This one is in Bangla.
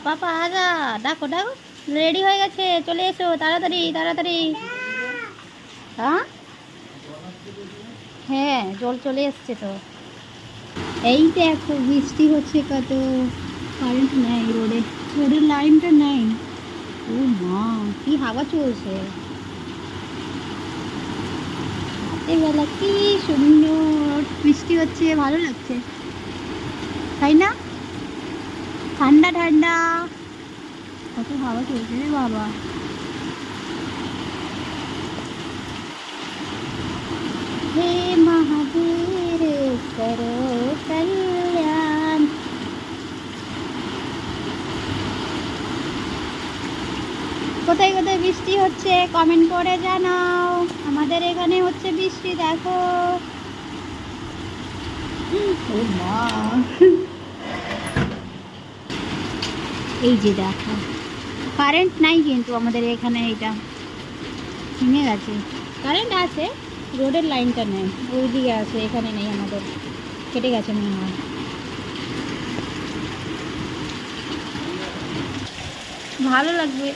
পাপা আগা, ডাকো ডাকো, রেডি হয়ে গেছে, চলে এসো তাড়াতাড়ি তাড়াতাড়ি। হ্যাঁ হ্যাঁ, জল চলে এসছে তো। এই দেখো বৃষ্টি হচ্ছে কত, কারেন্ট নেই রোডে, রোডের লাইনটা নেই। ও মা, কি হাওয়া চলছে রাতেরবেলা, কি সুন্দর বৃষ্টি হচ্ছে, ভালো লাগছে তাই না? ঠান্ডা ঠান্ডা, কত হাওয়া চলছে রে বাবা। হে মহাবীর, করো কল্যাণ। কোথায় কোথায় বৃষ্টি হচ্ছে কমেন্ট করে জানাও। আমাদের এখানে হচ্ছে বৃষ্টি, দেখো। ও মা, এই যে দেখো, কারেন্ট নাই কিন্তু আমাদের এখানে, এইটা ভেঙে গেছে। কারেন্ট আছে, রোডের লাইনটা নেই, ওইদিকে আছে, এখানে নেই আমাদের, কেটে গেছে মনে হয়। ভালো লাগবে।